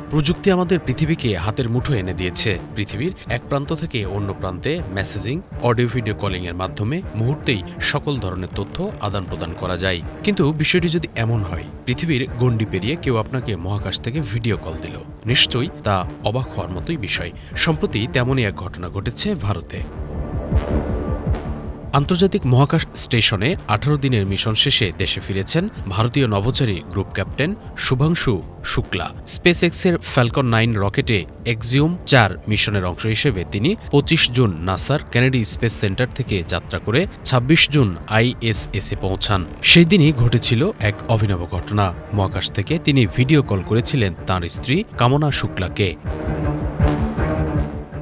প্রযুক্তি আমাদের পৃথিবীকে হাতের মুঠোয় এনে দিয়েছে। পৃথিবীর এক প্রান্ত থেকে অন্য প্রান্তে মেসেজিং, অডিও ভিডিও কলিং এর মাধ্যমে মুহূর্তেই সকল ধরনের তথ্য আদান প্রদান করা যায়। কিন্তু বিষয়টি যদি এমন হয়, পৃথিবীর গণ্ডি পেরিয়ে কেউ আপনাকে মহাকাশ থেকে ভিডিও কল দিল, নিশ্চয়ই তা অবাক হওয়ার মতোই বিষয়। সম্প্রতি তেমনই এক ঘটনা ঘটেছে ভারতে। আন্তর্জাতিক মহাকাশ স্টেশনে 18 দিনের মিশন শেষে দেশে ফিরেছেন ভারতীয় নভোচারী গ্রুপ ক্যাপ্টেন শুভাংশু শুক্লা। স্পেসএক্সের ফ্যালকন 9 রকেটে এক্সিওম 4 মিশনের অংশ হিসেবে তিনি 25 জুন নাসার কেনেডি স্পেস সেন্টার থেকে যাত্রা করে 26 জুন ISS-এ পৌঁছান। সেই দিনই ঘটেছিল এক অভিনব ঘটনা। মহাকাশ থেকে তিনি ভিডিও কল করেছিলেন তাঁর স্ত্রী কামনা শুক্লাকে।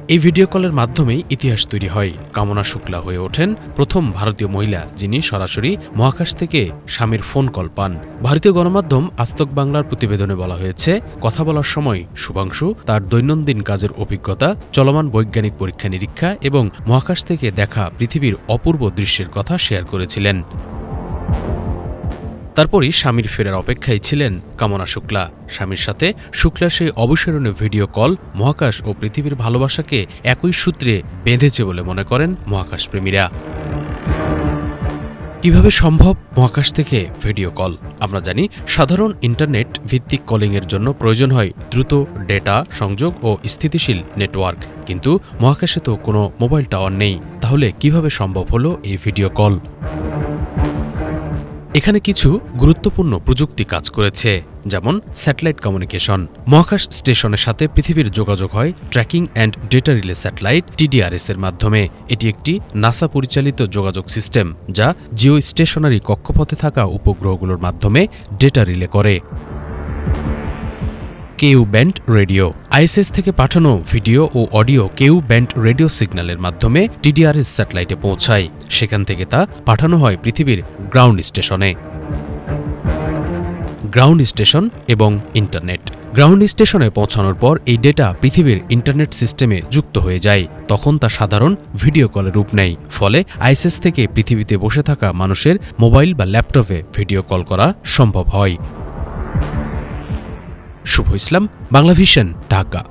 এই ভিডিও কলের মাধ্যমেই ইতিহাস তৈরি হয়। কামনা শুক্লা হয়ে ওঠেন প্রথম ভারতীয় মহিলা যিনি সরাসরি মহাকাশ থেকে স্বামীর ফোন কল পান। ভারতীয় গণমাধ্যম আজতক বাংলার প্রতিবেদনে বলা হয়েছে, কথা বলার সময় শুভাংশু তার দৈনন্দিন কাজের অভিজ্ঞতা, চলমান বৈজ্ঞানিক পরীক্ষা নিরীক্ষা এবং মহাকাশ থেকে দেখা পৃথিবীর অপূর্ব দৃশ্যের কথা শেয়ার করেছিলেন। তারপরই স্বামীর ফেরার অপেক্ষায় ছিলেন কামনা শুক্লা। স্বামীর সাথে শুক্লার সেই অবিস্মরণীয় ভিডিও কল মহাকাশ ও পৃথিবীর ভালোবাসাকে একই সূত্রে বেঁধেছে বলে মনে করেন মহাকাশপ্রেমীরা। কিভাবে সম্ভব মহাকাশ থেকে ভিডিও কল? আমরা জানি, সাধারণ ইন্টারনেট ভিত্তিক কলিংয়ের জন্য প্রয়োজন হয় দ্রুত ডেটা সংযোগ ও স্থিতিশীল নেটওয়ার্ক। কিন্তু মহাকাশে তো কোনো মোবাইল টাওয়ার নেই। তাহলে কিভাবে সম্ভব হলো এই ভিডিও কল? এখানে কিছু গুরুত্বপূর্ণ প্রযুক্তি কাজ করেছে, যেমন স্যাটেলাইট কমিউনিকেশন। মহাকাশ স্টেশনের সাথে পৃথিবীর যোগাযোগ হয় tracking and data relay satellite TDRS এর মাধ্যমে। এটি একটি নাসা পরিচালিত যোগাযোগ সিস্টেম যা জিও স্টেশনারি কক্ষপথে থাকা উপগ্রহগুলোর মাধ্যমে ডেটা রিলে করে। কেউ ব্যান্ড রেডিও। ISS থেকে পাঠানো ভিডিও ও অডিও কেউ ব্যান্ড রেডিও সিগন্যালের মাধ্যমে TDRS স্যাটেলাইটে পৌঁছায়। সেখান থেকে তা পাঠানো হয় পৃথিবীর গ্রাউন্ড স্টেশনে। গ্রাউন্ড স্টেশন এবং ইন্টারনেট। গ্রাউন্ড স্টেশনে পৌঁছানোর পর এই ডেটা পৃথিবীর ইন্টারনেট সিস্টেমে যুক্ত হয়ে যায়। তখন তা সাধারণ ভিডিও কলের রূপ নেয়। ফলে ISS থেকে পৃথিবীতে বসে থাকা মানুষের মোবাইল বা ল্যাপটপে ভিডিও কল করা সম্ভব হয়। শুভ ইসলাম, বাংলা ভিশন, ঢাকা।